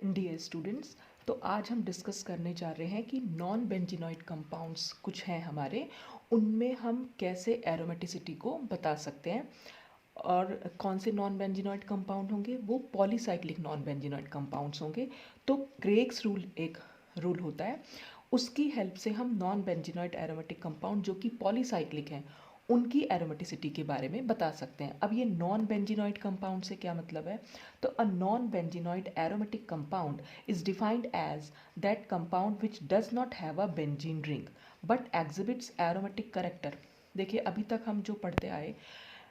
Dear students, तो आज हम डिस्कस करने जा रहे हैं कि नॉन बेंजीनॉइड कंपाउंड्स कुछ हैं हमारे, उनमें हम कैसे एरोमेटिसिटी को बता सकते हैं। और कौन से नॉन बेंजीनॉइड कंपाउंड होंगे? वो पॉलीसाइक्लिक नॉन बेंजीनॉइड कंपाउंड्स होंगे। तो क्रेग्स रूल एक रूल होता है, उसकी हेल्प से हम नॉन बेंजीनॉइड एरोमेटिक कंपाउंड जो कि पॉलीसाइक्लिक हैं उनकी एरोमेटिसिटी के बारे में बता सकते हैं। अब ये नॉन बेंजीनॉइड कंपाउंड से क्या मतलब है? तो a non benzenoid aromatic compound is defined as that compound which does not have a benzene ring but exhibits aromatic character. देखिए, अभी तक हम जो पढ़ते आए,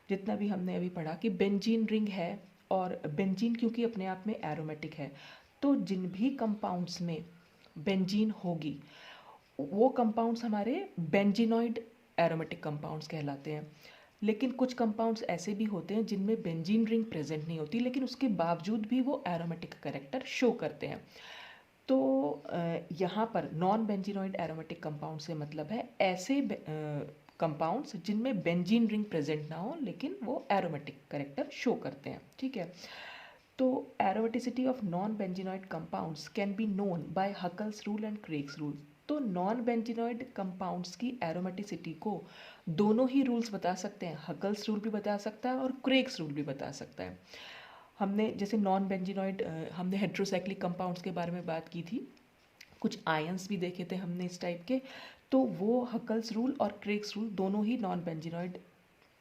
जितना भी हमने अभी पढ़ा कि बेंजीन रिंग है, और बेंजीन क्योंकि अपने आप में एरोमेटिक है, तो जिन भी कंपाउंड्स में बेंजीन होगी वो कंपाउंड्स हमारे बेंजीनॉइड एरोमेटिक कंपाउंड्स कहलाते हैं। लेकिन कुछ कंपाउंड्स ऐसे भी होते हैं जिनमें बेंजीन रिंग प्रेजेंट नहीं होती, लेकिन उसके बावजूद भी वो एरोमेटिक कैरेक्टर शो करते हैं। तो यहाँ पर नॉन बेंजीनॉइड एरोमेटिक कंपाउंड से मतलब है ऐसे कंपाउंड्स जिनमें बेंजीन रिंग प्रेजेंट ना हो लेकिन वो एरोमेटिक कैरेक्टर शो करते हैं। ठीक है, तो aromaticity of non benzenoid compounds can be known by Huckel's rule and Craig's rule. तो नॉन बेंजीनॉइड कंपाउंड्स की एरोमेटिसिटी को दोनों ही रूल्स बता सकते हैं, हकल्स रूल भी बता सकता है और क्रेग्स रूल भी बता सकता है। हमने जैसे नॉन बेंजीनॉइड, हमने हेट्रोसाइक्लिक कंपाउंड्स के बारे में बात की थी, कुछ आयंस भी देखे थे हमने इस टाइप के। तो वो हकल्स रूल और क्रेग्स रूल दोनों ही नॉन बेंजीनॉइड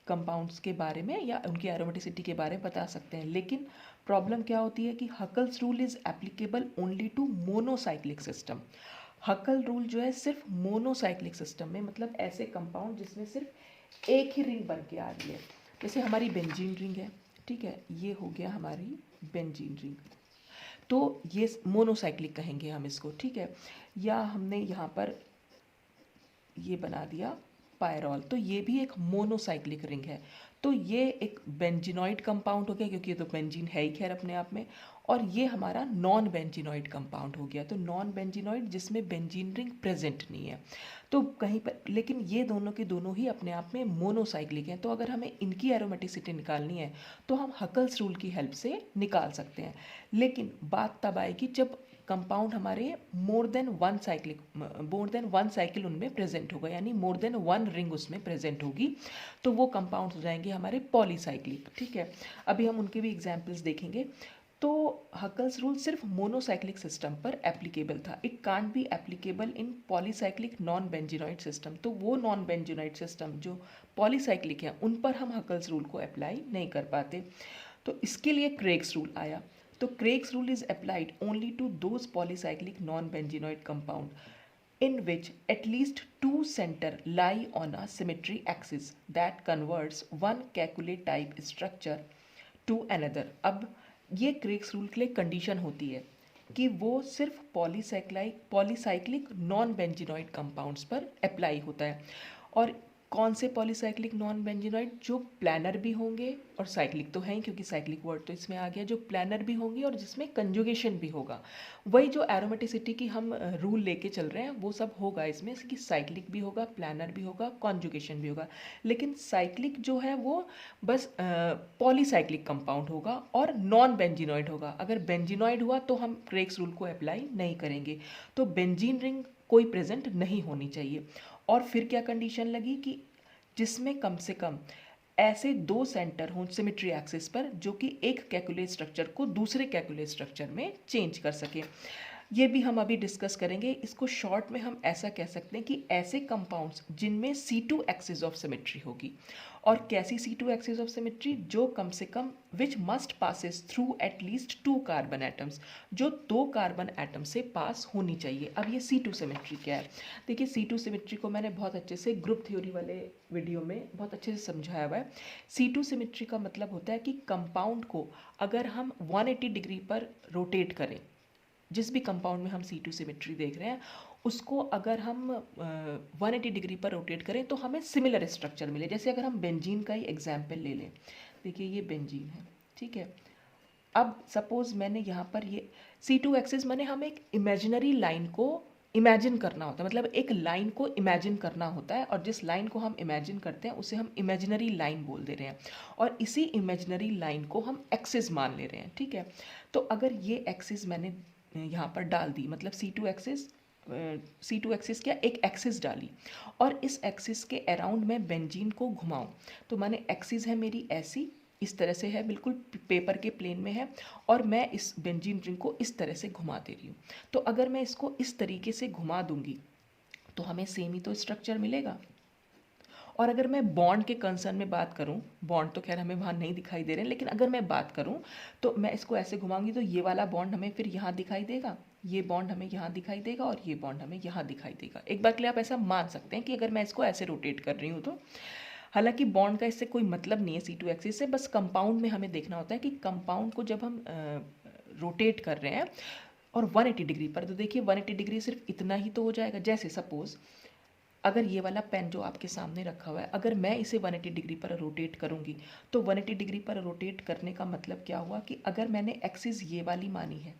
कंपाउंड्स के बारे में या उनकी एरोमेटिसिटी के बारे में बता सकते हैं। लेकिन प्रॉब्लम क्या होती है कि Huckel's rule is applicable only to monocyclic system. Huckel rule जो है सिर्फ मोनोसाइक्लिक सिस्टम में, मतलब ऐसे कंपाउंड जिसमें सिर्फ एक ही रिंग बन के आ रही है। जैसे हमारी बेंजीन रिंग है, ठीक है, ये हो गया हमारी बेंजीन रिंग, तो ये मोनोसाइक्लिक कहेंगे हम इसको। ठीक है, या हमने यहाँ पर ये बना दिया पायरॉल, तो ये भी एक मोनोसाइक्लिक रिंग है। तो ये एक बेंजीनॉइड कंपाउंड हो गया क्योंकि ये तो बेंजीन है ही खैर अपने आप में। और ये हमारा नॉन बेंजीनॉइड कंपाउंड हो गया। तो नॉन बेंजीनॉइड जिसमें बेंजीन रिंग प्रेजेंट नहीं है, तो कहीं पर, लेकिन ये दोनों के दोनों ही अपने आप में मोनोसाइक्लिक हैं। तो अगर हमें इनकी एरोमेटिसिटी निकालनी है तो हम हकल्स रूल की हेल्प से निकाल सकते हैं। लेकिन बात तब आएगी जब कंपाउंड हमारे मोर देन वन साइकिल उनमें प्रेजेंट होगा, यानी मोर देन वन रिंग उसमें प्रेजेंट होगी, तो वो कंपाउंड्स हो जाएंगे हमारे पॉलीसाइक्लिक। ठीक है, अभी हम उनके भी एग्जाम्पल्स देखेंगे। तो हकल्स रूल सिर्फ मोनोसाइक्लिक सिस्टम पर एप्लीकेबल था, it can't be applicable in polycyclic non benzenoid system. तो वो नॉन बेंजीनॉइड सिस्टम जो पॉलीसाइक्लिक है उन पर हम हकल्स रूल को अप्लाई नहीं कर पाते। तो इसके लिए क्रेग्स रूल आया। तो Craig's rule is applied only to those polycyclic non benzenoid compound in which at least two center lie on a symmetry axis that converts one calculate type structure to another। अब ये क्रेग्स rule के लिए condition होती है कि वो सिर्फ polycyclic non benzenoid compounds पर अप्लाई होता है। और कौन से पॉलीसाइक्लिक नॉन बेंजीनॉइड? जो प्लानर भी होंगे, और साइक्लिक तो है ही क्योंकि साइक्लिक वर्ड तो इसमें आ गया, जो प्लानर भी होंगी और जिसमें कंजुगेशन भी होगा। वही जो एरोमेटिसिटी की हम रूल लेके चल रहे हैं वो सब होगा इसमें, कि साइक्लिक भी होगा, प्लानर भी होगा, कॉन्जुगेशन भी होगा। लेकिन साइक्लिक जो है वो बस पॉलीसाइक्लिक कंपाउंड होगा और नॉन बेंजीनॉइड होगा। अगर बेंजीनॉइड हुआ तो हम क्रेग्स रूल को अप्लाई नहीं करेंगे। तो बेंजीन रिंग कोई प्रेजेंट नहीं होनी चाहिए। और फिर क्या कंडीशन लगी कि जिसमें कम से कम ऐसे दो सेंटर हों सिमेट्री एक्सिस पर जो कि एक कैलकुलेट स्ट्रक्चर को दूसरे कैलकुलेट स्ट्रक्चर में चेंज कर सके। ये भी हम अभी डिस्कस करेंगे। इसको शॉर्ट में हम ऐसा कह सकते हैं कि ऐसे कंपाउंड्स जिनमें C2 एक्सिस ऑफ सिमेट्री होगी। और कैसी C2 एक्सिस ऑफ सिमेट्री? जो कम से कम which must passes through at least two carbon atoms, जो दो कार्बन एटम से पास होनी चाहिए। अब ये C2 सिमेट्री क्या है? देखिए, C2 सिमेट्री को मैंने बहुत अच्छे से ग्रुप थ्योरी वाले वीडियो में बहुत अच्छे से समझाया हुआ है। C2 सिमेट्री का मतलब होता है कि कंपाउंड को अगर हम 180 डिग्री पर रोटेट करें, जिस भी कंपाउंड में हम C2 सिमेट्री देख रहे हैं उसको अगर हम 180 डिग्री पर रोटेट करें तो हमें सिमिलर स्ट्रक्चर मिले। जैसे अगर हम बेंजीन का ही एग्जाम्पल ले लें, देखिए ये बेंजीन है, ठीक है। अब सपोज मैंने यहाँ पर ये C2 एक्सिस, मैंने हम एक इमेजिनरी लाइन को इमेजिन करना होता है, मतलब एक लाइन को इमेजिन करना होता है, और जिस लाइन को हम इमेजिन करते हैं उसे हम इमेजिनरी लाइन बोल दे रहे हैं, और इसी इमेजिनरी लाइन को हम एक्सिस मान ले रहे हैं। ठीक है, तो अगर ये एक्सिस मैंने यहाँ पर डाल दी, मतलब C2 एक्सिस क्या, एक एक्सिस डाली, और इस एक्सिस के अराउंड मैं बेंजीन को घुमाऊँ। तो माने एक्सिस है मेरी ऐसी, इस तरह से है, बिल्कुल पेपर के प्लेन में है, और मैं इस बेंजीन रिंग को इस तरह से घुमा दे रही हूँ। तो अगर मैं इसको इस तरीके से घुमा दूंगी तो हमें सेम ही तो स्ट्रक्चर मिलेगा। और अगर मैं बॉन्ड के कंसर्न में बात करूं, बॉन्ड तो खैर हमें वहाँ नहीं दिखाई दे रहे हैं, लेकिन अगर मैं बात करूं तो मैं इसको ऐसे घुमाऊंगी तो ये वाला बॉन्ड हमें फिर यहाँ दिखाई देगा, ये बॉन्ड हमें यहाँ दिखाई देगा, और ये बॉन्ड हमें यहाँ दिखाई देगा। एक बार के लिए आप ऐसा मान सकते हैं कि अगर मैं इसको ऐसे रोटेट कर रही हूँ तो, हालांकि बॉन्ड का इससे कोई मतलब नहीं है C2 एक्सिस से, बस कंपाउंड में हमें देखना होता है कि कंपाउंड को जब हम रोटेट कर रहे हैं और 180 डिग्री पर, तो देखिए 180 डिग्री सिर्फ इतना ही तो हो जाएगा। जैसे सपोज अगर ये वाला पेन जो आपके सामने रखा हुआ है, अगर मैं इसे 180 डिग्री पर रोटेट करूंगी, तो 180 डिग्री पर रोटेट करने का मतलब क्या हुआ कि अगर मैंने एक्सिस ये वाली मानी है,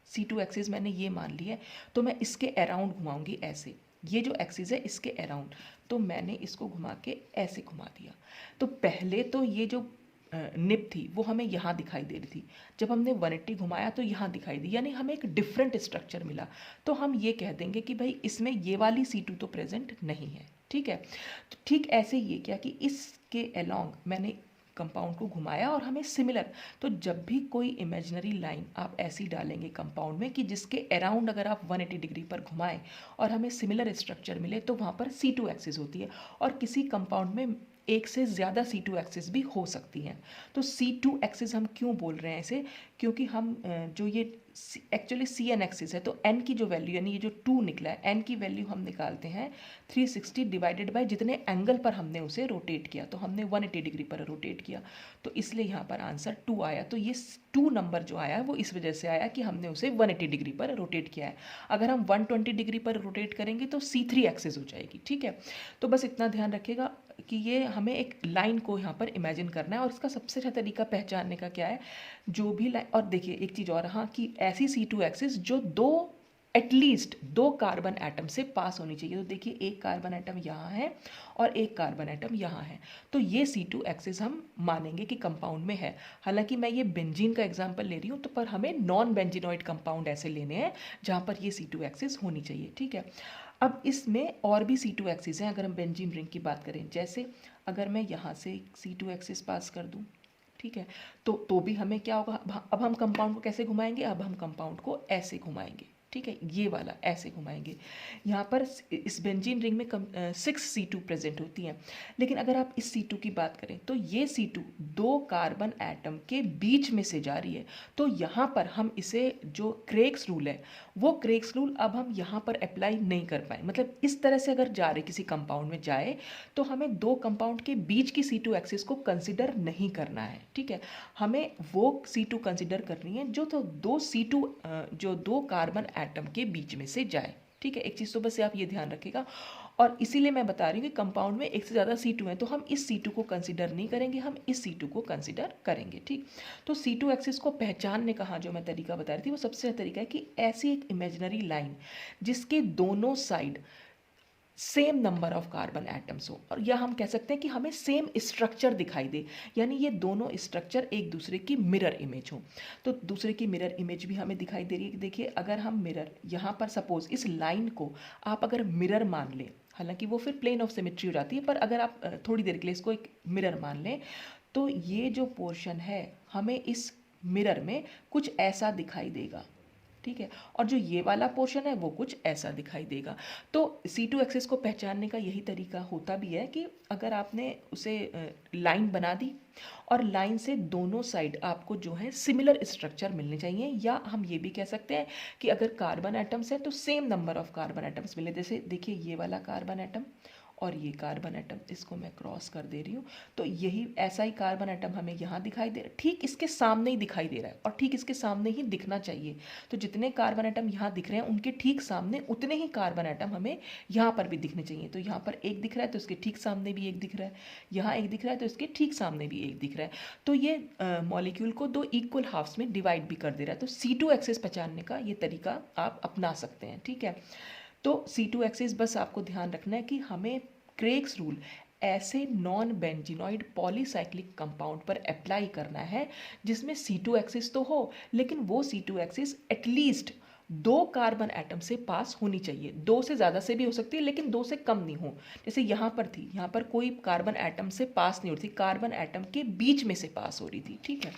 C2 एक्सिस मैंने ये मान ली है, तो मैं इसके अराउंड घुमाऊंगी ऐसे, ये जो एक्सिस है इसके अराउंड, तो मैंने इसको घुमा के ऐसे घुमा दिया। तो पहले तो ये जो निब थी वो हमें यहाँ दिखाई दे रही थी, जब हमने 180 घुमाया तो यहाँ दिखाई दी, यानी हमें एक डिफरेंट स्ट्रक्चर मिला। तो हम ये कह देंगे कि भाई इसमें ये वाली C2 तो प्रेजेंट नहीं है, ठीक है। तो ठीक ऐसे ये क्या कि इसके अलोंग मैंने कंपाउंड को घुमाया और हमें सिमिलर, तो जब भी कोई इमेजिनरी लाइन आप ऐसी डालेंगे कंपाउंड में कि जिसके अराउंड अगर आप 180 डिग्री पर घुमाएं और हमें सिमिलर स्ट्रक्चर मिले, तो वहाँ पर C2 एक्सिस होती है। और किसी कंपाउंड में एक से ज़्यादा C2 एक्सिस भी हो सकती हैं। तो C2 एक्सिस हम क्यों बोल रहे हैं इसे, क्योंकि हम जो ये एक्चुअली CN एक्सिस है, तो n की जो वैल्यू, यानी ये जो 2 निकला है, n की वैल्यू हम निकालते हैं 360 डिवाइडेड बाय जितने एंगल पर हमने उसे रोटेट किया, तो हमने 180 डिग्री पर रोटेट किया, तो इसलिए यहाँ पर आंसर 2 आया। तो ये 2 नंबर जो आया है वो इस वजह से आया कि हमने उसे 180 डिग्री पर रोटेट किया है। अगर हम 120 डिग्री पर रोटेट करेंगे तो C3 एक्सिस हो जाएगी, ठीक है। तो बस इतना ध्यान रखिएगा कि ये हमें एक लाइन को यहाँ पर इमेजिन करना है, और इसका सबसे अच्छा तरीका पहचानने का क्या है, जो भी लाइन, और देखिए एक चीज़ और, हाँ, कि ऐसी C2 एक्सिस जो एटलीस्ट 2 कार्बन एटम से पास होनी चाहिए। तो देखिए एक कार्बन एटम यहाँ है और एक कार्बन एटम यहाँ है, तो ये C2 एक्सिस हम मानेंगे कि कंपाउंड में है। हालांकि मैं ये बेंजीन का एग्जांपल ले रही हूँ, तो पर हमें नॉन बेंजीनॉइड कंपाउंड ऐसे लेने हैं जहाँ पर ये C2 एक्सिस होनी चाहिए, ठीक है। अब इसमें और भी C2 एक्सिस हैं, अगर हम बेंजीन रिंग की बात करें, जैसे अगर मैं यहाँ से C2 एक्सिस पास कर दूँ, ठीक है, तो भी हमें क्या होगा, अब हम कंपाउंड को कैसे घुमाएंगे, अब हम कंपाउंड को ऐसे घुमाएंगे, ठीक है, ये वाला ऐसे घुमाएंगे। यहाँ पर इस बेंजीन रिंग में 6 C2 प्रेजेंट होती हैं, लेकिन अगर आप इस C2 की बात करें तो ये C2 2 कार्बन एटम के बीच में से जा रही है। तो यहाँ पर हम इसे, जो क्रेग्स रूल है, वो क्रेग्स रूल अब हम यहाँ पर अप्लाई नहीं कर पाए। मतलब इस तरह से अगर जा रहे किसी कंपाउंड में जाए, तो हमें 2 कंपाउंड के बीच की C2 एक्सिस को कंसिडर नहीं करना है, ठीक है। हमें वो C2 कंसिडर करनी है जो तो जो 2 कार्बन एटम के बीच में से जाए, ठीक है। एक चीज़ तो बस आप ये ध्यान रखिएगा, और इसीलिए मैं बता रही हूँ कि कंपाउंड में एक से ज़्यादा C2 है, तो हम इस C2 को कंसिडर नहीं करेंगे, हम इस C2 को कंसिडर करेंगे, ठीक। तो C2 एक्सिस को पहचानने का, हाँ, जो मैं तरीका बता रही थी, वो सबसे अच्छा तरीका है कि ऐसी एक इमेजिनरी लाइन जिसके दोनों side same number of carbon atoms हो, और या हम कह सकते हैं कि हमें सेम स्ट्रक्चर दिखाई दे, यानी ये दोनों स्ट्रक्चर एक दूसरे की मिरर इमेज हो। तो दूसरे की मिरर इमेज भी हमें दिखाई दे रही है कि देखिए अगर हम मिरर यहाँ पर सपोज इस लाइन को आप अगर मिरर मान लें, हालांकि वो फिर प्लेन ऑफ सिमेट्री हो जाती है, पर अगर आप थोड़ी देर के लिए इसको एक मिरर मान लें, तो ये जो पोर्शन है हमें इस मिरर में कुछ ऐसा दिखाई देगा, ठीक है, और जो ये वाला पोर्शन है वो कुछ ऐसा दिखाई देगा। तो C2 एक्सिस को पहचानने का यही तरीका होता भी है कि अगर आपने उसे लाइन बना दी और लाइन से दोनों साइड आपको जो है सिमिलर स्ट्रक्चर मिलने चाहिए, या हम ये भी कह सकते हैं कि अगर कार्बन एटम्स है तो same number of carbon atoms मिले। जैसे देखिए ये वाला कार्बन एटम और ये कार्बन एटम, इसको मैं क्रॉस कर दे रही हूँ, तो यही ऐसा ही कार्बन एटम हमें यहाँ दिखाई दे रहा है, ठीक इसके सामने ही दिखाई दे रहा है, और ठीक इसके सामने ही दिखना चाहिए। तो जितने कार्बन एटम यहाँ दिख रहे हैं उनके ठीक सामने उतने ही कार्बन एटम हमें यहाँ पर भी दिखने चाहिए। तो यहाँ पर एक दिख रहा है तो इसके ठीक सामने भी एक दिख रहा है, यहाँ एक दिख रहा है तो इसके ठीक सामने भी एक दिख रहा है। तो ये मॉलिक्यूल को 2 इक्वल हाफ्स में डिवाइड भी कर दे रहा है। तो C2 एक्सिस पहचानने का ये तरीका आप अपना सकते हैं, ठीक है। तो C2 एक्सिस बस आपको ध्यान रखना है कि हमें क्रेग्स रूल ऐसे नॉन बेंजीनॉइड पॉलीसाइक्लिक कंपाउंड पर अप्लाई करना है जिसमें C2 एक्सिस तो हो, लेकिन वो C2 एक्सिस एटलीस्ट दो कार्बन एटम से पास होनी चाहिए। दो से ज़्यादा से भी हो सकती है लेकिन दो से कम नहीं हो। जैसे यहाँ पर थी, यहाँ पर कोई कार्बन एटम से पास नहीं हो रही थी, कार्बन एटम के बीच में से पास हो रही थी, ठीक है।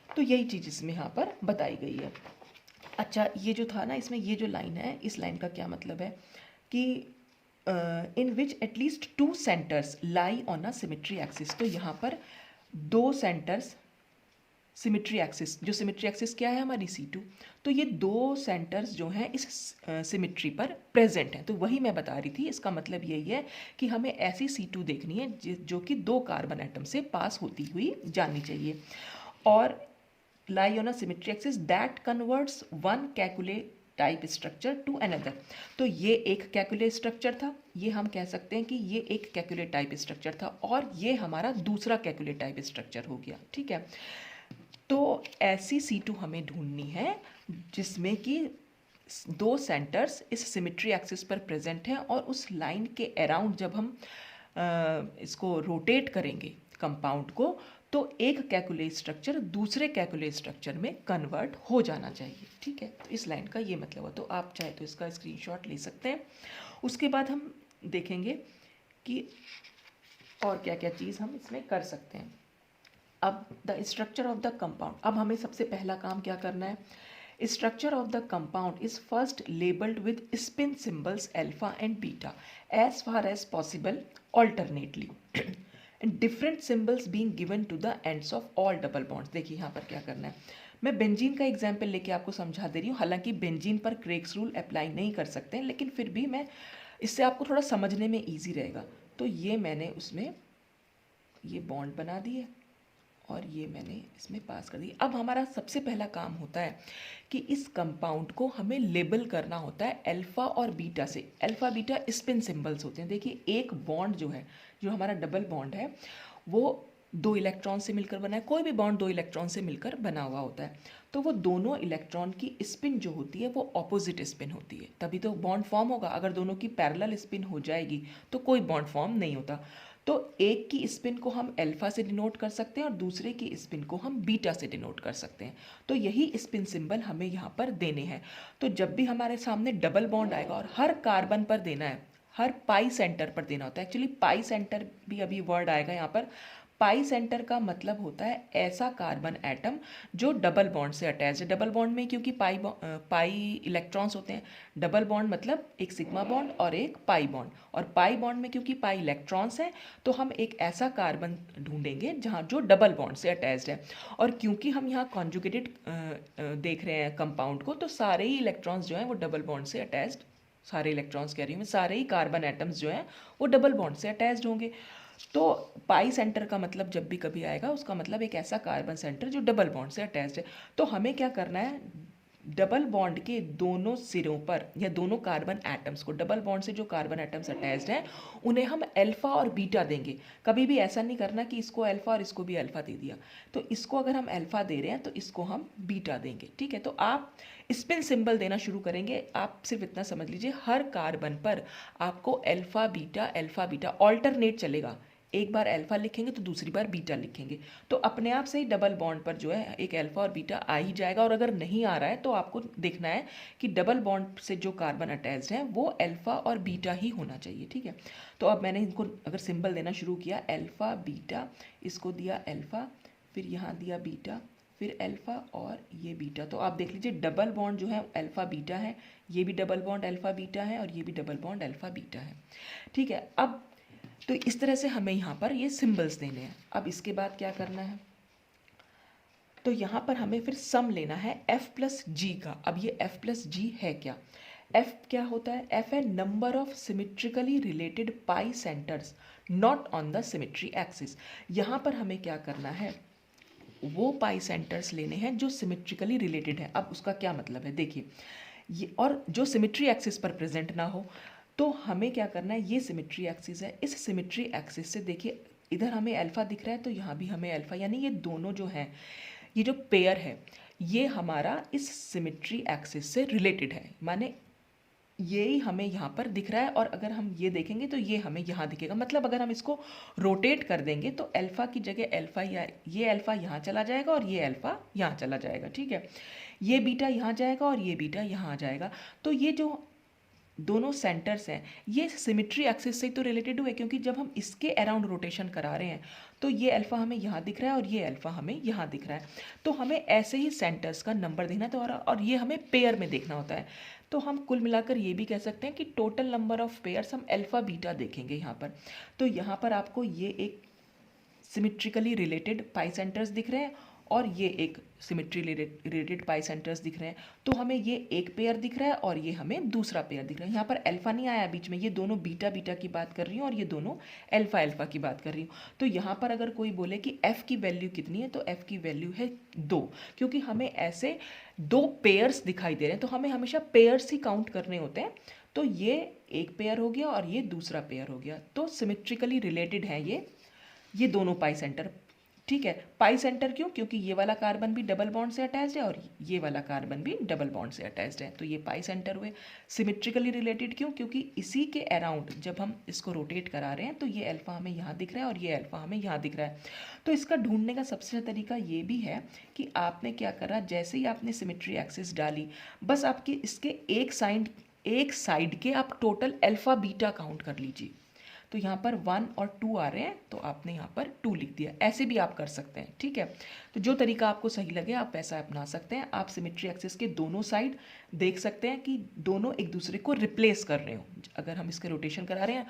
तो यही चीज़ इसमें यहाँ पर बताई गई है। अच्छा, ये जो था ना, इसमें ये जो लाइन है, इस लाइन का क्या मतलब है कि in which at least two centres lie on a symmetry axis. तो यहाँ पर दो सेंटर्स सिमेट्री एक्सिस, जो सिमेट्री एक्सिस क्या है हमारी C2, तो ये दो सेंटर्स जो हैं इस सिमेट्री पर प्रेजेंट हैं। तो वही मैं बता रही थी, इसका मतलब यही है कि हमें ऐसी C2 देखनी है जो कि दो कार्बन एटम से पास होती हुई जानी चाहिए। और lie on a symmetry axis that converts one Kekule type structure to another. तो ये एक कैकुले स्ट्रक्चर था, ये हम कह सकते हैं कि ये एक कैकुले टाइप स्ट्रक्चर था, और ये हमारा दूसरा कैकुले टाइप स्ट्रक्चर हो गया, ठीक है। तो ऐसी C2 हमें ढूंढनी है जिसमें कि दो सेंटर्स इस सिमेट्री एक्सिस पर प्रेजेंट हैं, और उस लाइन के अराउंड जब हम इसको रोटेट करेंगे कंपाउंड को, तो एक कैकुले स्ट्रक्चर दूसरे कैकुले स्ट्रक्चर में कन्वर्ट हो जाना चाहिए, ठीक है। तो इस लाइन का ये मतलब है। तो आप चाहे तो इसका स्क्रीनशॉट ले सकते हैं। उसके बाद हम देखेंगे कि और क्या क्या चीज़ हम इसमें कर सकते हैं। अब the structure of the compound, अब हमें सबसे पहला काम क्या करना है, structure of the compound is first labelled with spin symbols alpha and beta as far as possible alternately and different symbols being given to the ends of all double bonds. देखिए यहाँ पर क्या करना है, मैं बेंजीन का example लेके आपको समझा दे रही हूँ। हालांकि बेंजीन पर क्रेग्स रूल अप्लाई नहीं कर सकते हैं, लेकिन फिर भी मैं इससे आपको थोड़ा समझने में ईजी रहेगा। तो ये मैंने उसमें ये बॉन्ड बना दिए और ये मैंने इसमें पास कर दी। अब हमारा सबसे पहला काम होता है कि इस कंपाउंड को हमें लेबल करना होता है अल्फ़ा और बीटा से। अल्फ़ा बीटा स्पिन सिंबल्स होते हैं। देखिए, एक बॉन्ड जो है, जो हमारा डबल बॉन्ड है, वो दो इलेक्ट्रॉन से मिलकर बना है। कोई भी बॉन्ड दो इलेक्ट्रॉन से मिलकर बना हुआ होता है, तो वो दोनों इलेक्ट्रॉन की स्पिन जो होती है वो ऑपोजिट स्पिन होती है, तभी तो बॉन्ड फॉर्म होगा। अगर दोनों की पैरेलल स्पिन हो जाएगी तो कोई बॉन्ड फॉर्म नहीं होता। तो एक की स्पिन को हम अल्फा से डिनोट कर सकते हैं और दूसरे की स्पिन को हम बीटा से डिनोट कर सकते हैं। तो यही स्पिन सिंबल हमें यहाँ पर देने हैं। तो जब भी हमारे सामने डबल बॉन्ड आएगा, और हर कार्बन पर देना है, हर पाई सेंटर पर देना होता है। एक्चुअली पाई सेंटर भी अभी वर्ड आएगा यहाँ पर। पाई सेंटर का मतलब होता है ऐसा कार्बन एटम जो डबल बॉन्ड से अटैच है। डबल बॉन्ड में क्योंकि पाई इलेक्ट्रॉन्स होते हैं, डबल बॉन्ड मतलब एक सिग्मा बॉन्ड और एक पाई बॉन्ड, और पाई बॉन्ड में क्योंकि पाई इलेक्ट्रॉन्स हैं, तो हम एक ऐसा कार्बन ढूंढेंगे जहाँ जो डबल बॉन्ड से अटैच्ड है। और क्योंकि हम यहाँ कॉन्जुगेटेड देख रहे हैं कंपाउंड को, तो सारे ही इलेक्ट्रॉन्स जो हैं वो डबल बॉन्ड से अटैच्ड, सारे इलेक्ट्रॉन्स कह रही हूँ मैं, सारे ही कार्बन एटम्स जो हैं वो डबल बॉन्ड से अटैच्ड होंगे। तो पाई सेंटर का मतलब जब भी कभी आएगा, उसका मतलब एक ऐसा कार्बन सेंटर जो डबल बॉन्ड से अटैच्ड है। तो हमें क्या करना है, डबल बॉन्ड के दोनों सिरों पर, या दोनों कार्बन एटम्स को, डबल बॉन्ड से जो कार्बन एटम्स अटैच्ड हैं, उन्हें हम अल्फा और बीटा देंगे। कभी भी ऐसा नहीं करना कि इसको अल्फा और इसको भी अल्फा दे दिया। तो इसको अगर हम अल्फा दे रहे हैं तो इसको हम बीटा देंगे, ठीक है। तो आप स्पिन सिंबल देना शुरू करेंगे। आप सिर्फ इतना समझ लीजिए, हर कार्बन पर आपको अल्फा बीटा ऑल्टरनेट चलेगा। एक बार अल्फा लिखेंगे तो दूसरी बार बीटा लिखेंगे, तो अपने आप से ही डबल बॉन्ड पर जो है एक अल्फा और बीटा आ ही जाएगा। और अगर नहीं आ रहा है तो आपको देखना है कि डबल बॉन्ड से जो कार्बन अटैच्ड है वो अल्फा और बीटा ही होना चाहिए, ठीक है। तो अब मैंने इनको अगर सिंबल देना शुरू किया, अल्फा बीटा, इसको दिया अल्फा, फिर यहाँ दिया बीटा, फिर अल्फा और ये बीटा। तो आप देख लीजिए, डबल बॉन्ड जो है अल्फा बीटा है, ये भी डबल बॉन्ड अल्फा बीटा है, और ये भी डबल बॉन्ड अल्फा बीटा है, ठीक है। अब तो इस तरह से हमें यहाँ पर ये सिंबल्स देने हैं। अब इसके बाद क्या करना है, तो यहाँ पर हमें फिर सम लेना है F प्लस जी का। अब ये F प्लस जी है क्या, F क्या होता है, F है number of symmetrically related pi centres not on the symmetry axis. यहाँ पर हमें क्या करना है, वो पाई सेंटर्स लेने हैं जो सिमेट्रिकली रिलेटेड है। अब उसका क्या मतलब है, देखिए, ये और जो सिमेट्री एक्सिस पर प्रेजेंट ना हो। तो हमें क्या करना है, ये सिमेट्री एक्सिस है, इस सिमेट्री एक्सिस से देखिए इधर हमें अल्फा दिख रहा है, तो यहाँ भी हमें अल्फा, यानी ये दोनों जो हैं, ये जो पेयर है, ये हमारा इस सिमेट्री एक्सिस से रिलेटेड है। माने यही हमें यहाँ पर दिख रहा है, और अगर हम ये देखेंगे तो ये हमें यहाँ दिखेगा। मतलब अगर हम इसको रोटेट कर देंगे तो अल्फ़ा की जगह अल्फ़ा, या ये अल्फ़ा यहाँ चला जाएगा और ये अल्फ़ा यहाँ चला जाएगा, ठीक है। ये बीटा यहाँ जाएगा और ये बीटा यहाँ आ जाएगा। तो ये जो दोनों सेंटर्स हैं ये सिमेट्री एक्सिस से तो रिलेटेड हुए, क्योंकि जब हम इसके अराउंड रोटेशन करा रहे हैं तो ये अल्फ़ा हमें यहाँ दिख रहा है और ये अल्फ़ा हमें यहाँ दिख रहा है। तो हमें ऐसे ही सेंटर्स का नंबर देखना था, और ये हमें पेयर में देखना होता है। तो हम कुल मिलाकर ये भी कह सकते हैं कि टोटल नंबर ऑफ पेयर्स हम अल्फ़ा बीटा देखेंगे यहाँ पर। तो यहाँ पर आपको ये एक सिमेट्रिकली रिलेटेड पाई सेंटर्स दिख रहे हैं और ये एक सिमेट्री रिलेटेड पाई सेंटर्स दिख रहे हैं। तो हमें ये एक पेयर दिख रहा है और ये हमें दूसरा पेयर दिख रहा है। यहाँ पर अल्फा नहीं आया बीच में, ये दोनों बीटा बीटा की बात कर रही हूँ और ये दोनों अल्फा अल्फा की बात कर रही हूँ। तो यहाँ पर अगर कोई बोले कि एफ़ की वैल्यू कितनी है, तो एफ़ की वैल्यू है 2, क्योंकि हमें ऐसे 2 पेयर्स दिखाई दे रहे हैं। तो हमें हमेशा पेयर्स ही काउंट करने होते हैं। तो ये एक पेयर हो गया और ये दूसरा पेयर हो गया। तो सिमेट्रिकली रिलेटेड है ये दोनों पाई सेंटर, ठीक है। पाई सेंटर क्यों? क्योंकि ये वाला कार्बन भी डबल बॉन्ड से अटैच्ड है और ये वाला कार्बन भी डबल बॉन्ड से अटैच्ड है, तो ये पाई सेंटर हुए। सिमेट्रिकली रिलेटेड क्यों? क्योंकि इसी के अराउंड जब हम इसको रोटेट करा रहे हैं तो ये अल्फा हमें यहाँ दिख रहा है और ये अल्फा हमें यहाँ दिख रहा है। तो इसका ढूंढने का सबसे अच्छा तरीका ये भी है कि आपने क्या करा, जैसे ही आपने सिमेट्री एक्सिस डाली, बस आपके इसके एक साइड के आप टोटल अल्फा बीटा काउंट कर लीजिए। तो यहाँ पर 1 और 2 आ रहे हैं तो आपने यहाँ पर 2 लिख दिया। ऐसे भी आप कर सकते हैं, ठीक है। तो जो तरीका आपको सही लगे आप वैसा अपना सकते हैं। आप सिमेट्री एक्सिस के दोनों साइड देख सकते हैं कि दोनों एक दूसरे को रिप्लेस कर रहे हो। अगर हम इसके रोटेशन करा रहे हैं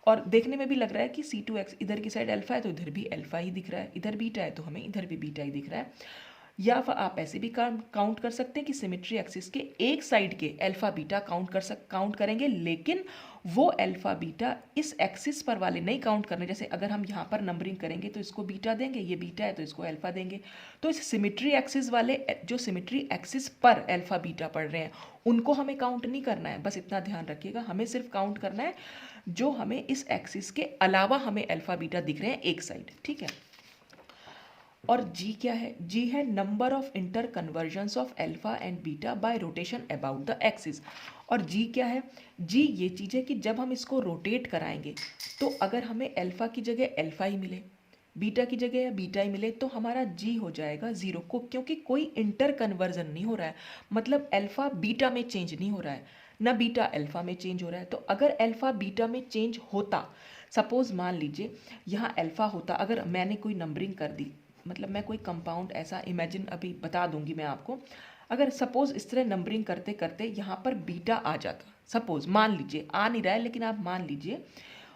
और देखने में भी लग रहा है कि C2X इधर की साइड अल्फा है तो इधर भी अल्फा ही दिख रहा है, इधर बीटा है तो हमें इधर भी बीटा ही दिख रहा है। या आप ऐसे भी काउंट कर सकते हैं कि सिमेट्री एक्सिस के एक साइड के अल्फा बीटा काउंट करेंगे, लेकिन वो अल्फा बीटा इस एक्सिस पर वाले नहीं काउंट करने। जैसे अगर हम यहाँ पर नंबरिंग करेंगे तो इसको बीटा देंगे, ये बीटा है तो इसको अल्फा देंगे। तो इस सिमेट्री एक्सिस वाले जो सिमेट्री एक्सिस पर अल्फा बीटा पढ़ रहे हैं उनको हमें काउंट नहीं करना है। बस इतना ध्यान रखिएगा, हमें सिर्फ काउंट करना है जो हमें इस एक्सिस के अलावा हमें अल्फा बीटा दिख रहे हैं एक साइड, ठीक है। और जी क्या है? जी है number of inter convergence of alpha and beta by rotation about the axis. और जी क्या है? जी ये चीज़ है कि जब हम इसको रोटेट कराएंगे तो अगर हमें अल्फा की जगह अल्फा ही मिले, बीटा की जगह बीटा ही मिले, तो हमारा जी हो जाएगा 0 को, क्योंकि कोई इंटर कन्वर्जन नहीं हो रहा है। मतलब अल्फा बीटा में चेंज नहीं हो रहा है, ना बीटा अल्फा में चेंज हो रहा है। तो अगर अल्फा बीटा में चेंज होता, सपोज मान लीजिए यहाँ अल्फा होता, अगर मैंने कोई नंबरिंग कर दी, मतलब मैं कोई कंपाउंड ऐसा इमेजिन अभी बता दूंगी मैं आपको, अगर सपोज इस तरह नंबरिंग करते करते यहाँ पर बीटा आ जाता, सपोज मान लीजिए, आ नहीं रहा है लेकिन आप मान लीजिए,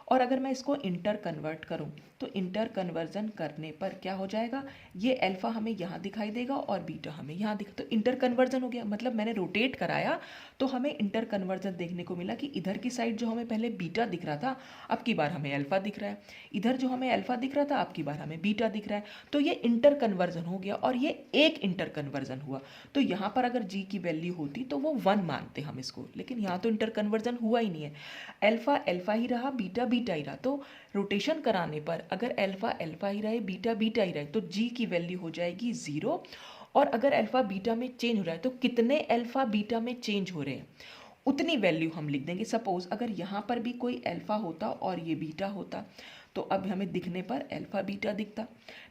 और अगर मैं इसको इंटर कन्वर्ट करूं तो इंटर कन्वर्जन करने पर क्या हो जाएगा, ये अल्फा हमें यहाँ दिखाई देगा और बीटा हमें यहाँ दिखा, तो इंटर कन्वर्जन हो गया। मतलब मैंने रोटेट कराया तो हमें इंटर कन्वर्जन देखने को मिला कि इधर की साइड जो हमें पहले बीटा दिख रहा था अब की बार हमें अल्फा दिख रहा है, इधर जो हमें अल्फा दिख रहा था अब की बार हमें बीटा दिख रहा है। तो ये इंटर कन्वर्जन हो गया और ये एक इंटर कन्वर्जन हुआ। तो यहाँ पर अगर जी की वैल्यू होती तो वो 1 मानते हम इसको, लेकिन यहाँ तो इंटर कन्वर्जन हुआ ही नहीं है, अल्फा अल्फा ही रहा, बीटा बीटा ही रहा। तो रोटेशन कराने पर अगर अल्फा अल्फा ही रहे, बीटा बीटा ही रहे, तो जी की वैल्यू हो जाएगी 0। और अगर अल्फा बीटा में चेंज हो रहा है तो कितने अल्फा बीटा में चेंज हो रहे हैं उतनी वैल्यू हम लिख देंगे। सपोज अगर यहाँ पर भी कोई अल्फा होता और ये बीटा होता तो अब हमें दिखने पर अल्फा बीटा दिखता,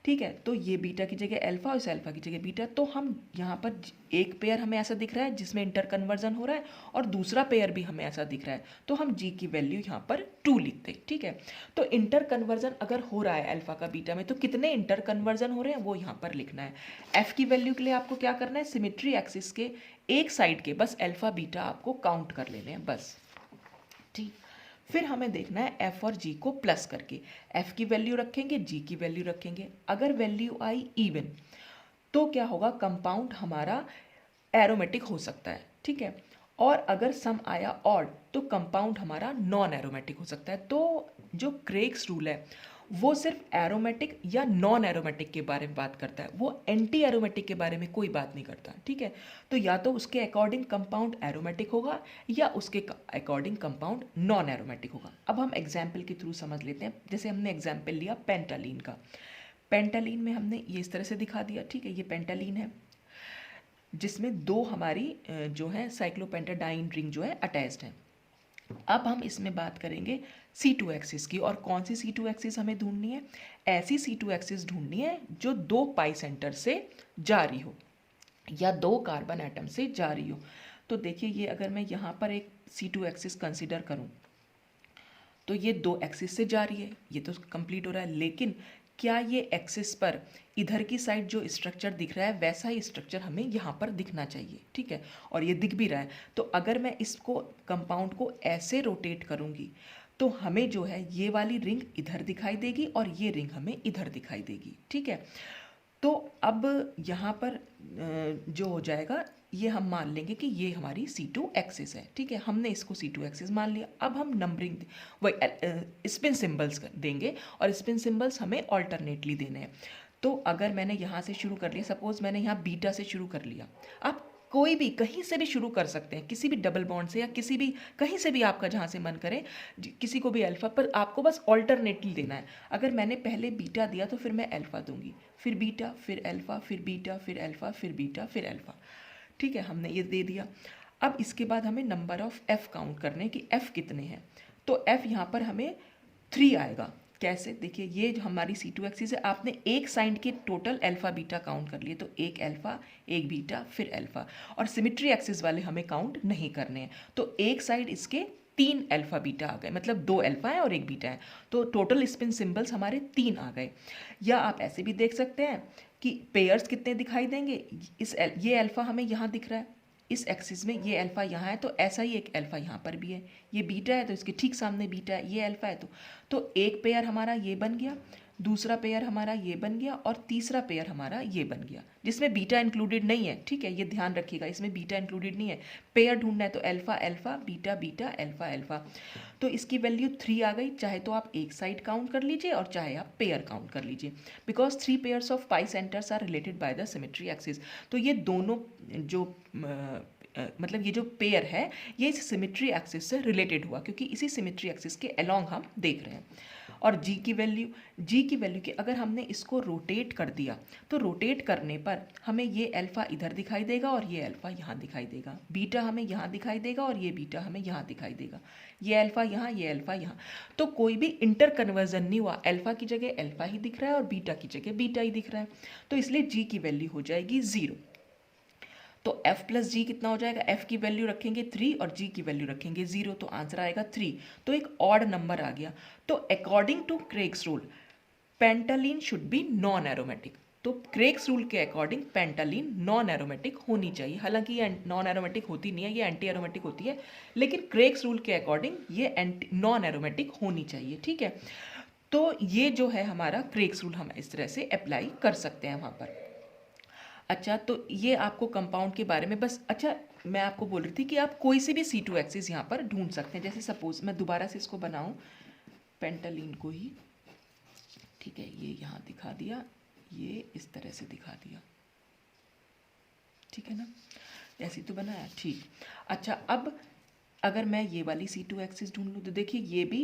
ठीक है। तो ये बीटा की जगह अल्फा और इस अल्फा की जगह बीटा, तो हम यहाँ पर एक पेयर हमें ऐसा दिख रहा है जिसमें इंटर कन्वर्जन हो रहा है और दूसरा पेयर भी हमें ऐसा दिख रहा है, तो हम जी की वैल्यू यहाँ पर 2 लिखते, ठीक है। तो इंटर कन्वर्जन अगर हो रहा है अल्फा का बीटा में तो कितने इंटर कन्वर्जन हो रहे हैं वो यहाँ पर लिखना है। एफ की वैल्यू के लिए आपको क्या करना है, सिमेट्री एक्सिस के एक साइड के बस अल्फा बीटा आपको काउंट कर लेने हैं बस, ठीक। फिर हमें देखना है एफ और जी को प्लस करके, एफ की वैल्यू रखेंगे, जी की वैल्यू रखेंगे। अगर वैल्यू आई इवन तो क्या होगा, कंपाउंड हमारा एरोमेटिक हो सकता है, ठीक है। और अगर सम आया ऑड तो कंपाउंड हमारा नॉन एरोमेटिक हो सकता है। तो जो क्रेग्स रूल है वो सिर्फ एरोमेटिक या नॉन एरोमेटिक के बारे में बात करता है, वो एंटी एरोमेटिक के बारे में कोई बात नहीं करता, ठीक है। तो या तो उसके अकॉर्डिंग कंपाउंड एरोमेटिक होगा या उसके अकॉर्डिंग कंपाउंड नॉन एरोमेटिक होगा। अब हम एग्जाम्पल के थ्रू समझ लेते हैं। जैसे हमने एग्जाम्पल लिया पेंटालीन का, पेंटालीन में हमने ये इस तरह से दिखा दिया, ठीक है। ये पेंटालीन है जिसमें 2 हमारी जो है साइक्लोपेंटाडाइन रिंग जो है अटैच्ड है। अब हम इसमें बात करेंगे C2 एक्सिस की, और कौन सी C2 एक्सिस हमें ढूंढनी है? ऐसी C2 एक्सिस ढूंढनी है जो दो पाई सेंटर से जा रही हो या दो कार्बन एटम से जा रही हो। तो देखिए, ये अगर मैं यहाँ पर एक C2 एक्सिस कंसिडर करूँ तो ये दो एक्सिस से जा रही है, ये तो कंप्लीट हो रहा है, लेकिन क्या ये एक्सिस पर इधर की साइड जो स्ट्रक्चर दिख रहा है वैसा ही स्ट्रक्चर हमें यहाँ पर दिखना चाहिए, ठीक है, और ये दिख भी रहा है। तो अगर मैं इसको कंपाउंड को ऐसे रोटेट करूँगी तो हमें जो है ये वाली रिंग इधर दिखाई देगी और ये रिंग हमें इधर दिखाई देगी, ठीक है। तो अब यहाँ पर जो हो जाएगा, ये हम मान लेंगे कि ये हमारी C2 एक्सिस है, ठीक है, हमने इसको C2 एक्सिस मान लिया। अब हम नंबरिंग वही स्पिन सिंबल्स देंगे, और स्पिन सिंबल्स हमें ऑल्टरनेटली देने हैं। तो अगर मैंने यहाँ से शुरू कर लिया, सपोज मैंने यहाँ बीटा से शुरू कर लिया, आप कोई भी कहीं से भी शुरू कर सकते हैं, किसी भी डबल बॉन्ड से या किसी भी कहीं से भी आपका जहाँ से मन करे, किसी को भी अल्फ़ा, पर आपको बस ऑल्टरनेटली देना है। अगर मैंने पहले बीटा दिया तो फिर मैं अल्फ़ा दूंगी, फिर बीटा, फिर अल्फ़ा, फिर बीटा, फिर अल्फ़ा, फिर बीटा, फिर अल्फ़ा, ठीक है, हमने ये दे दिया। अब इसके बाद हमें नंबर ऑफ़ एफ़ काउंट करने हैं कि एफ़ कितने हैं। तो एफ़ यहाँ पर हमें 3 आएगा। कैसे? देखिए, ये जो हमारी C2 एक्सिस है, आपने एक साइड के टोटल अल्फ़ा बीटा काउंट कर लिए, तो एक अल्फ़ा, एक बीटा, फिर अल्फ़ा, और सिमेट्री एक्सिस वाले हमें काउंट नहीं करने हैं। तो एक साइड इसके 3 अल्फ़ा बीटा आ गए, मतलब 2 अल्फ़ा है और एक बीटा है, तो टोटल स्पिन सिंबल्स हमारे 3 आ गए। या आप ऐसे भी देख सकते हैं कि पेयर्स कितने दिखाई देंगे, ये अल्फ़ा हमें यहाँ दिख रहा है, इस एक्सिस में ये अल्फ़ा यहाँ है, तो ऐसा ही एक अल्फ़ा यहाँ पर भी है। ये बीटा है तो इसके ठीक सामने बीटा है, ये अल्फ़ा है तो एक पेयर हमारा ये बन गया, दूसरा पेयर हमारा ये बन गया, और तीसरा पेयर हमारा ये बन गया, जिसमें बीटा इंक्लूडेड नहीं है, ठीक है, ये ध्यान रखिएगा, इसमें बीटा इंक्लूडेड नहीं है। पेयर ढूंढना है तो alpha alpha, beta beta, alpha alpha. तो इसकी वैल्यू 3 आ गई, चाहे तो आप एक साइड काउंट कर लीजिए और चाहे आप पेयर काउंट कर लीजिए, because 3 pairs of pi centres are related by the symmetry axis. तो ये दोनों जो मतलब ये जो पेयर है ये इस सिमेट्री एक्सिस से रिलेटेड हुआ, क्योंकि इसी सिमेट्री एक्सिस के अलोंग हम देख रहे हैं। और जी की वैल्यू के अगर हमने इसको रोटेट कर दिया तो रोटेट करने पर हमें ये अल्फ़ा इधर दिखाई देगा और ये अल्फ़ा यहाँ दिखाई देगा, बीटा हमें यहाँ दिखाई देगा और ये बीटा हमें यहाँ दिखाई देगा, ये अल्फ़ा यहाँ, ये अल्फ़ा यहाँ। तो कोई भी इंटर कन्वर्जन नहीं हुआ, अल्फ़ा की जगह अल्फ़ा ही दिख रहा है और बीटा की जगह बीटा ही दिख रहा है। तो इसलिए जी की वैल्यू हो जाएगी 0। तो f प्लस जी कितना हो जाएगा? f की वैल्यू रखेंगे 3 और g की वैल्यू रखेंगे 0, तो आंसर आएगा 3। तो एक ऑड नंबर आ गया। तो according to Craig's rule pentalene should be non aromatic. तो क्रेग्स रूल के अकॉर्डिंग पेंटालीन नॉन एरोमेटिक होनी चाहिए, हालांकि ये नॉन एरोमेटिक होती नहीं है, ये एंटी एरोमेटिक होती है, लेकिन क्रेग्स रूल के अकॉर्डिंग ये नॉन एरोमेटिक होनी चाहिए, ठीक है। तो ये जो है हमारा क्रेग्स रूल हम इस तरह से अप्लाई कर सकते हैं वहाँ पर। अच्छा, तो ये आपको कंपाउंड के बारे में बस। अच्छा, मैं आपको बोल रही थी कि आप कोई से भी C2 एक्सिस यहाँ पर ढूंढ सकते हैं। जैसे सपोज मैं दोबारा से इसको बनाऊँ, पेंटालीन को ही, ठीक है, ये यहाँ दिखा दिया, ये इस तरह से दिखा दिया, ठीक है ना, ऐसे तो बनाया, ठीक। अच्छा, अब अगर मैं ये वाली C2 एक्सिस ढूंढ लूँ तो देखिए ये भी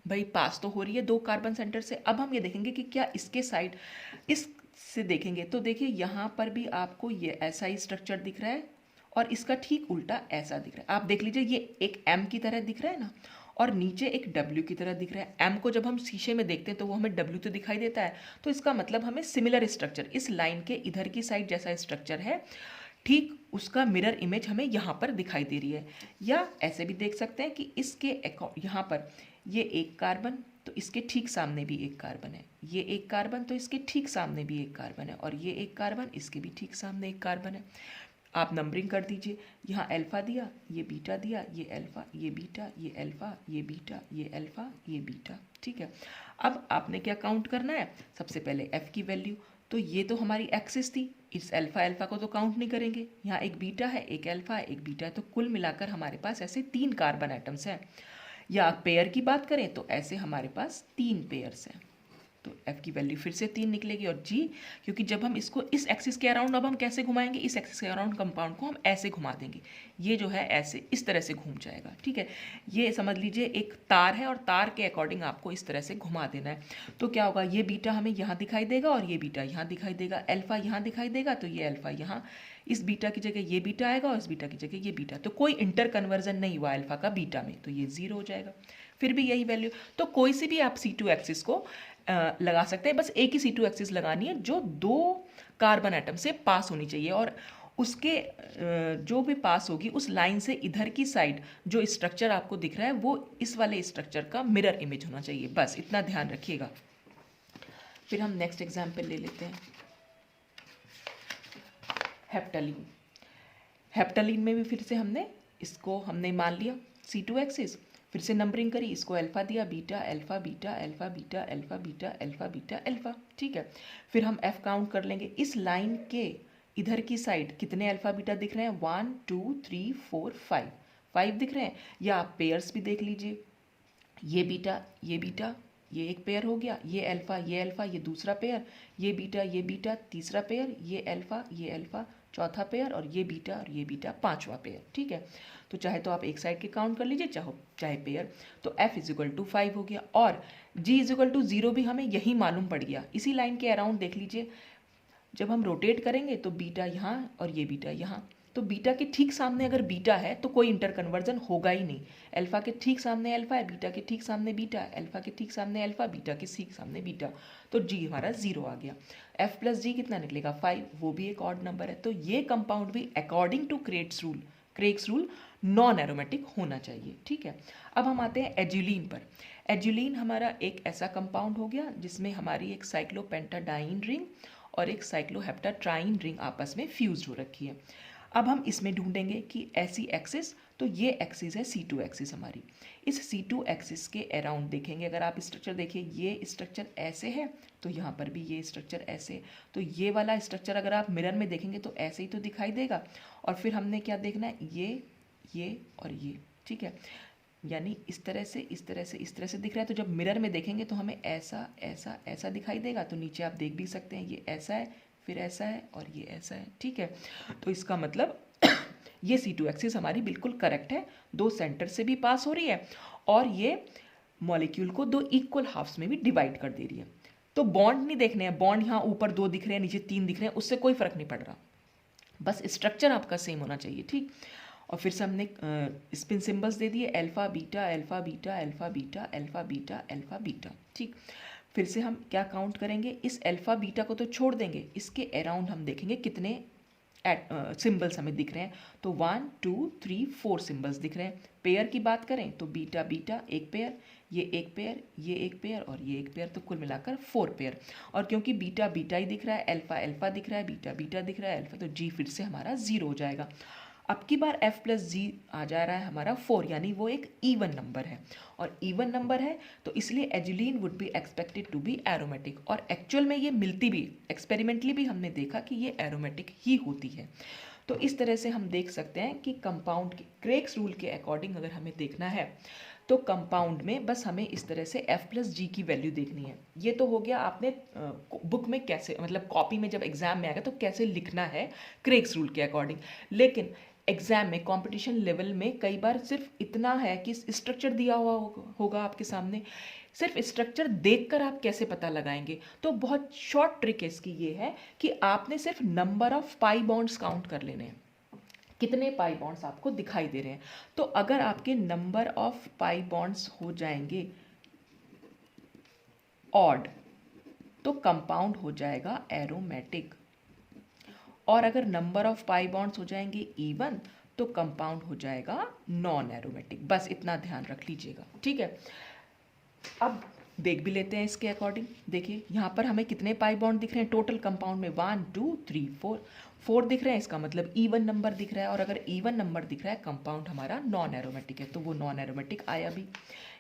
भाई पास तो हो रही है दो कार्बन सेंटर से। अब हम ये देखेंगे कि क्या इसके साइड इस से देखेंगे तो देखिए यहाँ पर भी आपको ये ऐसा ही स्ट्रक्चर दिख रहा है और इसका ठीक उल्टा ऐसा दिख रहा है। आप देख लीजिए, ये एक M की तरह दिख रहा है ना, और नीचे एक W की तरह दिख रहा है। M को जब हम शीशे में देखते हैं तो वो हमें W तो दिखाई देता है, तो इसका मतलब हमें सिमिलर स्ट्रक्चर, इस लाइन के इधर की साइड जैसा स्ट्रक्चर है, ठीक उसका मिरर इमेज हमें यहाँ पर दिखाई दे रही है। या ऐसे भी देख सकते हैं कि इसके यहाँ पर ये एक कार्बन, तो इसके ठीक सामने भी एक कार्बन है, ये एक कार्बन तो इसके ठीक सामने भी एक कार्बन है, और ये एक कार्बन इसके भी ठीक सामने एक कार्बन है। आप नंबरिंग कर दीजिए, यहाँ अल्फ़ा दिया, ये बीटा दिया, ये अल्फ़ा, ये बीटा, ये अल्फ़ा, ये बीटा, ये अल्फ़ा, ये बीटा, ठीक है। अब आपने क्या काउंट करना है? सबसे पहले f की वैल्यू, तो ये तो हमारी एक्सिस थी, इस अल्फ़ा अल्फ़ा को तो काउंट नहीं करेंगे, यहाँ एक बीटा है, एक अल्फ़ा है, एक बीटा है, तो कुल मिलाकर हमारे पास ऐसे 3 कार्बन एटम्स हैं। या पेयर की बात करें तो ऐसे हमारे पास 3 पेयर्स हैं। तो F की वैल्यू फिर से 3 निकलेगी। और G, क्योंकि जब हम इसको इस एक्सिस के अराउंड अब हम कैसे घुमाएंगे, इस एक्सिस के अराउंड कंपाउंड को हम ऐसे घुमा देंगे, ये जो है ऐसे इस तरह से घूम जाएगा। ठीक है, ये समझ लीजिए एक तार है और तार के अकॉर्डिंग आपको इस तरह से घुमा देना है। तो क्या होगा, ये बीटा हमें यहाँ दिखाई देगा और ये बीटा यहाँ दिखाई देगा, अल्फा यहाँ दिखाई देगा, तो ये अल्फा यहाँ, इस बीटा की जगह ये बीटा आएगा और इस बीटा की जगह ये बीटा, तो कोई इंटर कन्वर्जन नहीं हुआ अल्फा का बीटा में, तो ये 0 हो जाएगा। फिर भी यही वैल्यू, तो कोई सी भी आप C2 एक्सिस को लगा सकते हैं, बस एक ही C2 एक्सिस लगानी है जो 2 कार्बन एटम से पास होनी चाहिए, और उसके जो भी पास होगी उस लाइन से इधर की साइड जो स्ट्रक्चर आपको दिख रहा है वो इस वाले स्ट्रक्चर का मिरर इमेज होना चाहिए, बस इतना ध्यान रखिएगा। फिर हम नेक्स्ट एग्जाम्पल ले लेते हैं, हेप्टालीन। हेप्टालीन में भी फिर से हमने मान लिया C2 एक्सिस, फिर से नंबरिंग करी, इसको अल्फा दिया, beta alpha beta alpha beta alpha beta alpha beta alpha. ठीक है, फिर हम F काउंट कर लेंगे, इस लाइन के इधर की साइड कितने अल्फा बीटा दिख रहे हैं, 1 2 3 4 5 दिख रहे हैं। या आप पेयर्स भी देख लीजिए, ये बीटा ये एक पेयर हो गया, ये अल्फा ये दूसरा पेयर, ये बीटा तीसरा पेयर, ये अल्फा चौथा पेयर, और ये बीटा पांचवा पेयर। ठीक है, तो चाहे तो आप एक साइड के काउंट कर लीजिए, चाहे पेयर। तो F = 5 हो गया, और G = 0 भी हमें यही मालूम पड़ गया। इसी लाइन के अराउंड देख लीजिए, जब हम रोटेट करेंगे तो बीटा यहाँ और ये बीटा यहाँ, तो बीटा के ठीक सामने अगर बीटा है तो कोई इंटर कन्वर्जन होगा ही नहीं। अल्फा के ठीक सामने अल्फा है, बीटा के ठीक सामने बीटा है, अल्फा के ठीक सामने अल्फा, बीटा के ठीक सामने बीटा, तो G हमारा 0 आ गया। F + G कितना निकलेगा, 5, वो भी एक ऑड नंबर है। तो ये कंपाउंड भी according to Craig's rule non aromatic होना चाहिए। ठीक है, अब हम आते हैं एजुलीन पर। एजुलीन हमारा एक ऐसा कंपाउंड हो गया जिसमें हमारी एक साइक्लोपेंटाडाइन रिंग और एक साइक्लोहेप्टाट्राइन रिंग आपस में फ्यूज्ड हो रखी है। अब हम इसमें ढूंढेंगे कि ऐसी एक्सिस, तो ये एक्सिस है C2 एक्सिस हमारी। इस C2 एक्सिस के अराउंड देखेंगे, अगर आप स्ट्रक्चर देखिए, ये स्ट्रक्चर ऐसे है तो यहाँ पर भी ये स्ट्रक्चर ऐसे, तो ये वाला स्ट्रक्चर अगर आप मिरर में देखेंगे तो ऐसे ही तो दिखाई देगा। और फिर हमने क्या देखना है, ये और ये। ठीक है, यानी इस तरह से दिख रहा है, तो जब मिरर में देखेंगे तो हमें ऐसा दिखाई देगा। तो नीचे आप देख भी सकते हैं, ये ऐसा है, फिर ऐसा है और ये ऐसा है। ठीक है, तो इसका मतलब ये C2 एक्सिस हमारी बिल्कुल करेक्ट है, 2 सेंटर से भी पास हो रही है और ये मॉलिक्यूल को 2 इक्वल हाफ्स में भी डिवाइड कर दे रही है। तो बॉन्ड नहीं देखने हैं, बॉन्ड यहाँ ऊपर 2 दिख रहे हैं, नीचे 3 दिख रहे हैं, उससे कोई फर्क नहीं पड़ रहा, बस स्ट्रक्चर आपका सेम होना चाहिए। ठीक, और फिर से हमने स्पिन सिंबल्स दे दिए, alpha beta alpha beta alpha beta alpha beta alpha beta. ठीक, फिर से हम क्या काउंट करेंगे, इस अल्फा बीटा को तो छोड़ देंगे, इसके अराउंड हम देखेंगे कितने सिंबल्स हमें दिख रहे हैं। तो 1 2 3 4 सिंबल्स दिख रहे हैं। पेयर की बात करें तो बीटा बीटा एक पेयर, ये एक पेयर, ये एक पेयर और ये एक पेयर, तो कुल मिलाकर 4 पेयर। और क्योंकि बीटा बीटा ही दिख रहा है, अल्फा अल्फा दिख रहा है, बीटा बीटा दिख रहा है, अल्फा, तो G फिर से हमारा 0 हो जाएगा। अब की बार F + G आ जा रहा है हमारा 4, यानी वो एक इवन नंबर है, और इवन नंबर है तो इसलिए azulene would be expected to be aromatic. और एक्चुअल में ये मिलती भी, एक्सपेरिमेंटली भी हमने देखा कि ये एरोमेटिक ही होती है। तो इस तरह से हम देख सकते हैं कि कंपाउंड के क्रेग्स रूल के अकॉर्डिंग अगर हमें देखना है तो कंपाउंड में बस हमें इस तरह से F + G की वैल्यू देखनी है। ये तो हो गया आपने बुक में कैसे, मतलब कॉपी में जब एग्जाम में आएगा तो कैसे लिखना है क्रेग्स रूल के अकॉर्डिंग। लेकिन एग्जाम में कंपटीशन लेवल में कई बार सिर्फ इतना है कि स्ट्रक्चर दिया हुआ होगा आपके सामने, सिर्फ स्ट्रक्चर देखकर आप कैसे पता लगाएंगे। तो बहुत शॉर्ट ट्रिक इसकी ये है कि आपने सिर्फ number of pi bonds count कर लेने हैं, कितने पाई बॉन्ड्स आपको दिखाई दे रहे हैं। तो अगर आपके नंबर ऑफ पाई बॉन्ड्स हो जाएंगे ऑड तो कंपाउंड हो जाएगा एरोमेटिक, और अगर नंबर ऑफ पाई बॉन्ड्स हो जाएंगे इवन तो कंपाउंड हो जाएगा नॉन एरोमेटिक। बस इतना ध्यान रख लीजिएगा। ठीक है, अब देख भी लेते हैं इसके अकॉर्डिंग। देखिए यहाँ पर हमें कितने पाई बॉन्ड दिख रहे हैं टोटल कंपाउंड में, 1 2 3 4 दिख रहे हैं, इसका मतलब इवन नंबर दिख रहा है। और अगर इवन नंबर दिख रहा है कंपाउंड हमारा नॉन एरोमेटिक है, तो वो नॉन एरोमेटिक आया भी।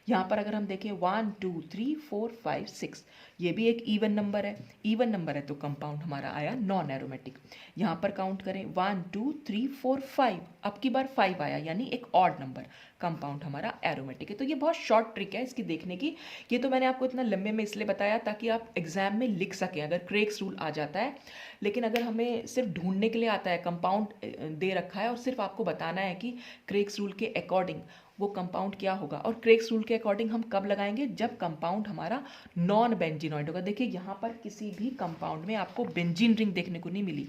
यहाँ पर अगर हम देखें 1 2 3 4 5 6, ये भी एक इवन नंबर है। इवन नंबर है तो कंपाउंड हमारा आया नॉन एरोमेटिक। यहाँ पर काउंट करें 1 2 3 4 5, अब की बार 5 आया यानी एक ऑड नंबर, कंपाउंड हमारा एरोमेटिक है। तो ये बहुत शॉर्ट ट्रिक है इसकी देखने की। ये तो मैंने आपको इतना लंबे में इसलिए बताया ताकि आप एग्जाम में लिख सकें अगर क्रेग्स रूल आ जाता है। लेकिन अगर हमें सिर्फ ढूंढने के लिए आता है, कंपाउंड दे रखा है और सिर्फ आपको बताना है कि क्रेग्स रूल के अकॉर्डिंग वो कंपाउंड क्या होगा, और क्रेग्स रूल के अकॉर्डिंग हम कब लगाएंगे, जब कंपाउंड हमारा नॉन बेंजीनॉइड होगा। देखिए यहाँ पर किसी भी कंपाउंड में आपको बेंजीन रिंग देखने को नहीं मिली,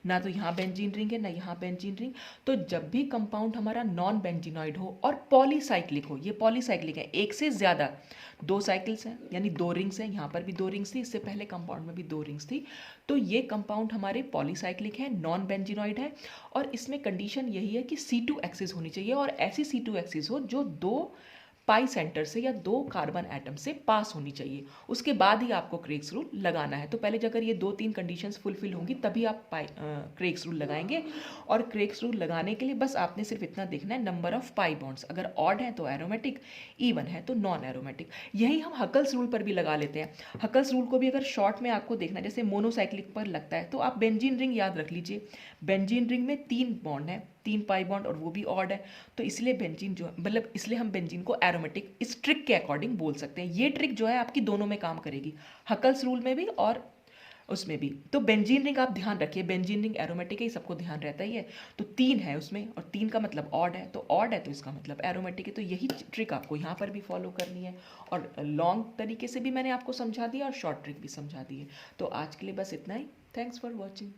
ना तो यहाँ बेंजीन रिंग है ना यहाँ बेंजीन रिंग। तो जब भी कंपाउंड हमारा नॉन बेंजीनॉइड हो और पॉलीसाइक्लिक हो, ये पॉलीसाइक्लिक है, एक से ज़्यादा, 2 साइकिल्स हैं यानी 2 रिंग्स हैं, यहाँ पर भी 2 रिंग्स थी, इससे पहले कंपाउंड में भी 2 रिंग्स थी, तो ये कंपाउंड हमारे पॉलीसाइक्लिक है, नॉन बेंजीनॉइड है। और इसमें कंडीशन यही है कि C2 एक्सिस होनी चाहिए, और ऐसी C2 एक्सिस हो जो 2 पाई सेंटर से या 2 कार्बन एटम से पास होनी चाहिए, उसके बाद ही आपको क्रेग्स रूल लगाना है। तो पहले अगर ये 2-3 कंडीशंस फुलफिल होंगी तभी आप क्रेग्स रूल लगाएंगे। और क्रेग्स रूल लगाने के लिए बस आपने सिर्फ इतना देखना है, नंबर ऑफ पाई बॉन्ड्स, अगर ऑड है तो एरोमेटिक, इवन है तो नॉन एरोमेटिक। यही हम हकल्स रूल पर भी लगा लेते हैं। हकल्स रूल को भी अगर शॉर्ट में आपको देखना है, जैसे मोनोसाइक्लिक पर लगता है, तो आप बेंजीन रिंग याद रख लीजिए। बेंजीन रिंग में 3 बॉन्ड है, 3 पाई बॉन्ड, और वो भी ऑड है, तो इसलिए बेंजीन जो मतलब इसलिए हम बेंजीन को एरोमेटिक इस ट्रिक के अकॉर्डिंग बोल सकते हैं। ये ट्रिक जो है आपकी दोनों में काम करेगी, हकल्स रूल में भी और उसमें भी। तो बेंजीन रिंग आप ध्यान रखिए, बेंजीन रिंग एरोमेटिक है, सबको ध्यान रहता ही है। तो 3 है उसमें, और 3 का मतलब ऑड है, तो ऑड है तो इसका मतलब एरोमेटिक है। तो यही ट्रिक आपको यहाँ पर भी फॉलो करनी है, और लॉन्ग तरीके से भी मैंने आपको समझा दिया और शॉर्ट ट्रिक भी समझा दी है। तो आज के लिए बस इतना ही। Thanks for watching.